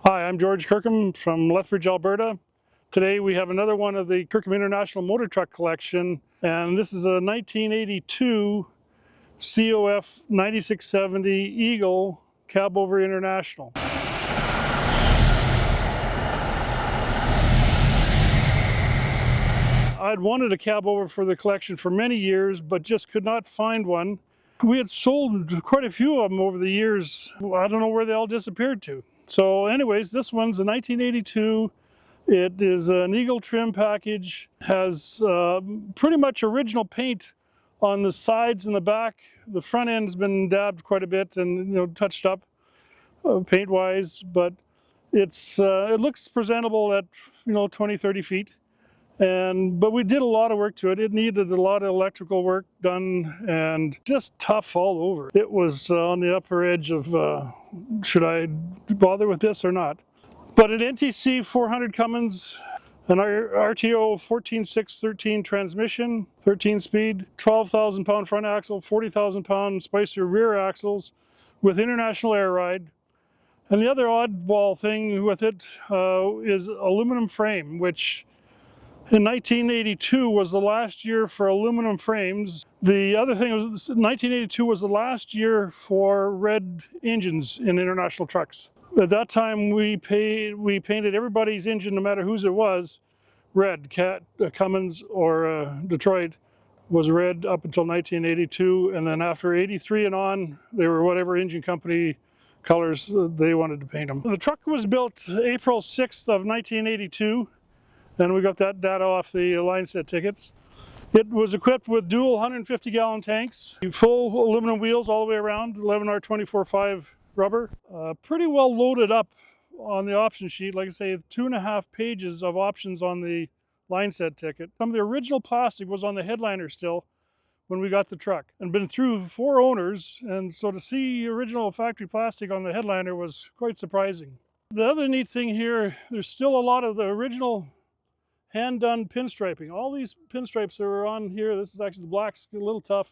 Hi, I'm George Kirkham from Lethbridge, Alberta. Today we have another one of the Kirkham International Motor Truck Collection, and this is a 1982 COF9670 Eagle Cabover International. I'd wanted a Cabover for the collection for many years, but just could not find one. We had sold quite a few of them over the years. I don't know where they all disappeared to. So anyways, this one's a 1982. It is an Eagle trim package, has pretty much original paint on the sides and the back. The front end's been dabbed quite a bit and touched up paint-wise, but it looks presentable at 20-30 feet. But we did a lot of work to it. It needed a lot of electrical work done and just tough all over. It was on the upper edge of should I bother with this or not? But an NTC 400 Cummins, an RTO 14613 transmission, 13-speed, 12,000 pound front axle, 40,000 pound Spicer rear axles with international air ride. And the other oddball thing with it is aluminum frame, which in 1982 was the last year for aluminum frames. The other thing was 1982 was the last year for red engines in international trucks. At that time we painted everybody's engine, no matter whose it was, red. Cummins or Detroit was red up until 1982, and then after 83 and on, they were whatever engine company colors they wanted to paint them. The truck was built April 6th of 1982. And we got that data off the line set tickets. It was equipped with dual 150-gallon tanks, full aluminum wheels all the way around, 11R 24/5 rubber. Pretty well loaded up on the option sheet. Like I say, 2.5 pages of options on the line set ticket. Some of the original plastic was on the headliner still when we got the truck, and been through 4 owners, and so to see original factory plastic on the headliner was quite surprising. The other neat thing here, there's still a lot of the original hand-done pinstriping. All these pinstripes that are on here, this is actually the black's a little tough,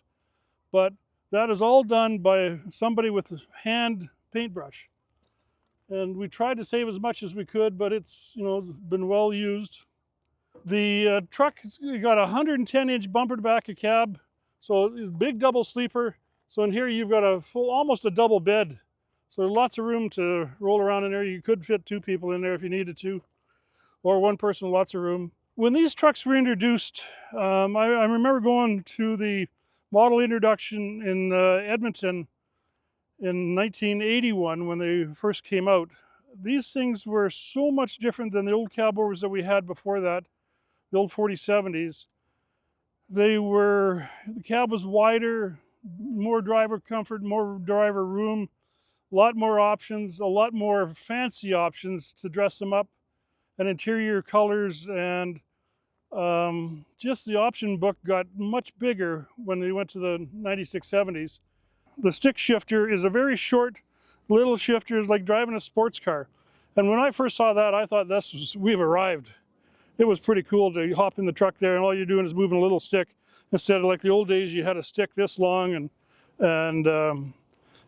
but that is all done by somebody with a hand paintbrush. And we tried to save as much as we could, but it's been well used. The truck's got a 110-inch bumper to back of cab, so it's a big double sleeper. So in here you've got a full, almost a double bed. So lots of room to roll around in there. You could fit 2 people in there if you needed to, or 1 person, lots of room. When these trucks were introduced, I remember going to the model introduction in Edmonton in 1981 when they first came out. These things were so much different than the old Cabovers that we had before that, the old 4070s. The cab was wider, more driver comfort, more driver room, a lot more options, a lot more fancy options to dress them up, and interior colors, and just the option book got much bigger when we went to the 9670s. The stick shifter is a very short little shifter. It's like driving a sports car. And when I first saw that, I thought we've arrived. It was pretty cool to hop in the truck there and all you're doing is moving a little stick, instead of like the old days you had a stick this long, and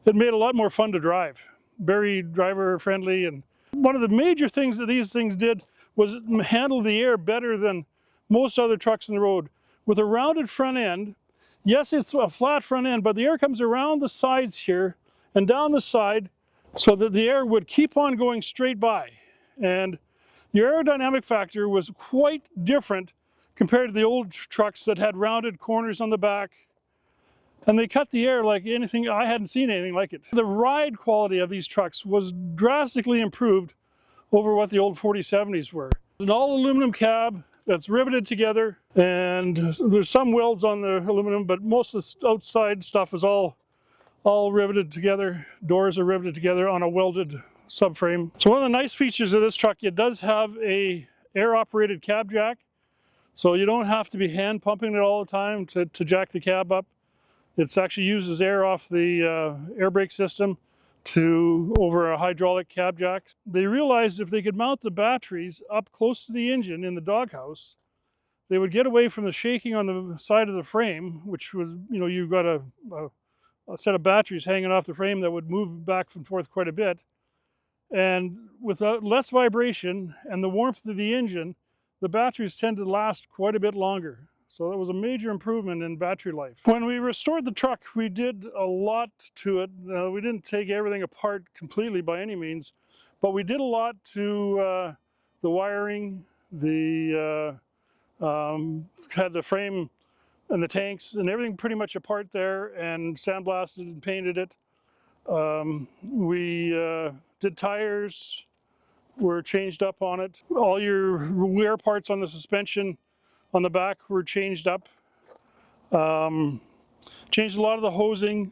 it made it a lot more fun to drive. Very driver friendly. And one of the major things that these things did was handle the air better than most other trucks on the road. With a rounded front end, yes, it's a flat front end, but the air comes around the sides here and down the side so that the air would keep on going straight by. And the aerodynamic factor was quite different compared to the old trucks that had rounded corners on the back. And they cut the air like anything. I hadn't seen anything like it. The ride quality of these trucks was drastically improved over what the old 4070s were. An all aluminum cab that's riveted together, and there's some welds on the aluminum, but most of the outside stuff is all riveted together. Doors are riveted together on a welded subframe. So one of the nice features of this truck, it does have a air operated cab jack, so you don't have to be hand pumping it all the time to jack the cab up. It actually uses air off the air brake system over a hydraulic cab jack. They realized if they could mount the batteries up close to the engine in the doghouse, they would get away from the shaking on the side of the frame, which was, you've got a set of batteries hanging off the frame that would move back and forth quite a bit. And with less vibration and the warmth of the engine, the batteries tend to last quite a bit longer. So that was a major improvement in battery life. When we restored the truck, we did a lot to it. We didn't take everything apart completely by any means, but we did a lot to the wiring, had the frame and the tanks and everything pretty much apart there, and sandblasted and painted it. We did tires, were changed up on it. All your wear parts on the suspension on the back were changed up. Changed a lot of the hosing.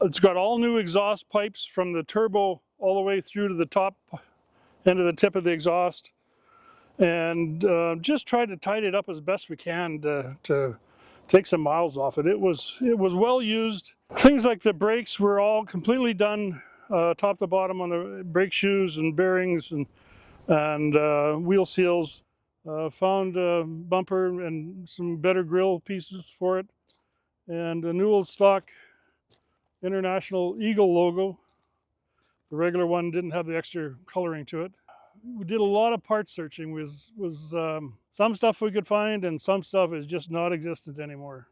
It's got all new exhaust pipes from the turbo all the way through to the top end of the tip of the exhaust. And just tried to tidy it up as best we can to take some miles off it. It was well used. Things like the brakes were all completely done, top to bottom, on the brake shoes and bearings and wheel seals. Found a bumper and some better grill pieces for it, and a new old stock International Eagle logo. The regular one didn't have the extra coloring to it. We did a lot of part searching. Was some stuff we could find, and some stuff is just not existent anymore.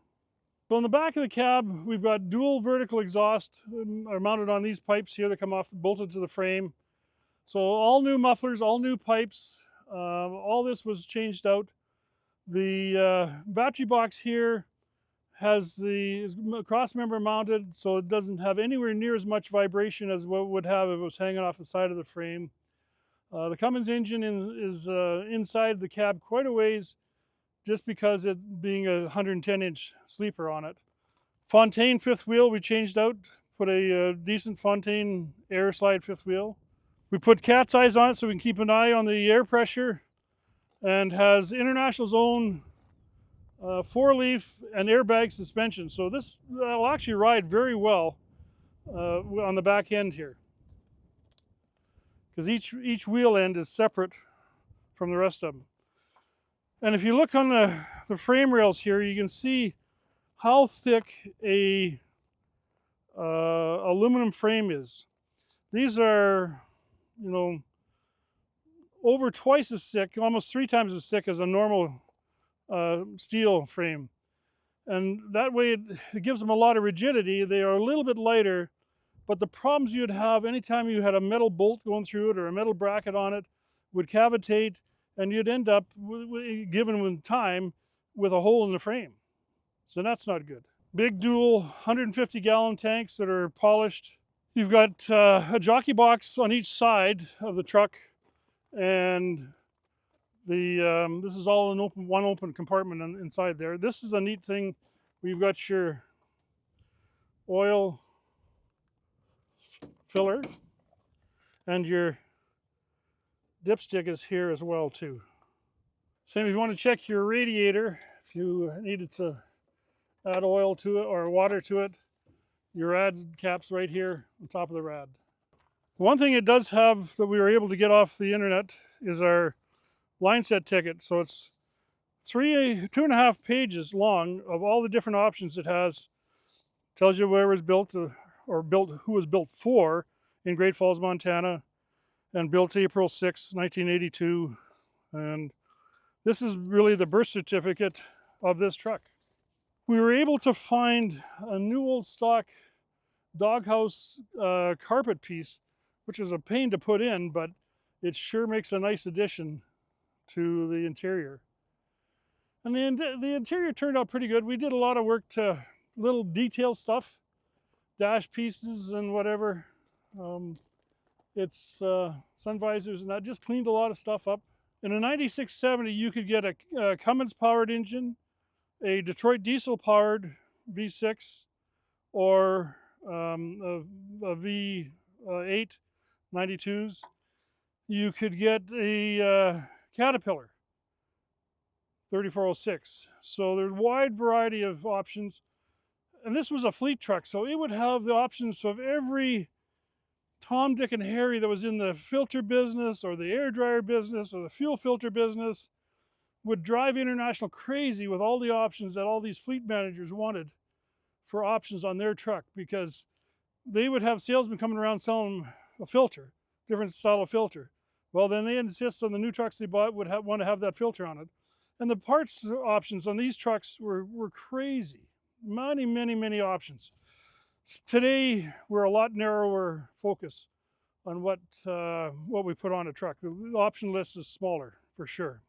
So in the back of the cab, we've got dual vertical exhaust are mounted on these pipes here that come off, bolted to the frame. So all new mufflers, all new pipes. All this was changed out. The battery box here is cross member mounted, so it doesn't have anywhere near as much vibration as what it would have if it was hanging off the side of the frame. The Cummins engine is inside the cab quite a ways, just because it being a 110-inch sleeper on it. Fontaine fifth wheel we changed out, put a decent Fontaine air slide fifth wheel. We put cat's eyes on it so we can keep an eye on the air pressure, and has International's own 4-leaf and airbag suspension. So this will actually ride very well on the back end here, because each wheel end is separate from the rest of them. And if you look on the frame rails here, you can see how thick a aluminum frame is. These are, you know, over twice as thick, almost 3 times as thick as a normal steel frame. And that way it gives them a lot of rigidity. They are a little bit lighter, but the problems you'd have anytime you had a metal bolt going through it or a metal bracket on it would cavitate, and you'd end up, given with time, with a hole in the frame. So that's not good. Big dual 150-gallon tanks that are polished. You've got a jockey box on each side of the truck, and this is all one open compartment inside there. This is a neat thing. We've got your oil filler, and your dipstick is here as well too. Same if you want to check your radiator, if you needed to add oil to it or water to it, your rad cap's right here on top of the rad. One thing it does have that we were able to get off the internet is our line set ticket. So it's 2.5 pages long of all the different options it has. Tells you where it was built, who was built for in Great Falls, Montana, and built April 6, 1982. And this is really the birth certificate of this truck. We were able to find a new old stock doghouse carpet piece, which was a pain to put in, but it sure makes a nice addition to the interior. And the interior turned out pretty good. We did a lot of work to little detail stuff, dash pieces and whatever. It's sun visors, and that just cleaned a lot of stuff up. In a 9670, you could get a Cummins powered engine, a Detroit diesel powered V6, or a V8 92s. You could get a Caterpillar 3406. So there's a wide variety of options. And this was a fleet truck, so it would have the options of every Tom, Dick, and Harry that was in the filter business or the air dryer business or the fuel filter business. Would drive International crazy with all the options that all these fleet managers wanted for options on their truck, because they would have salesmen coming around selling them a filter. different style of filter. Well, then they insist on the new trucks they bought would want to have that filter on it. And the parts options on these trucks were crazy. Many options. Today, we're a lot narrower focus on what we put on a truck. The option list is smaller, for sure.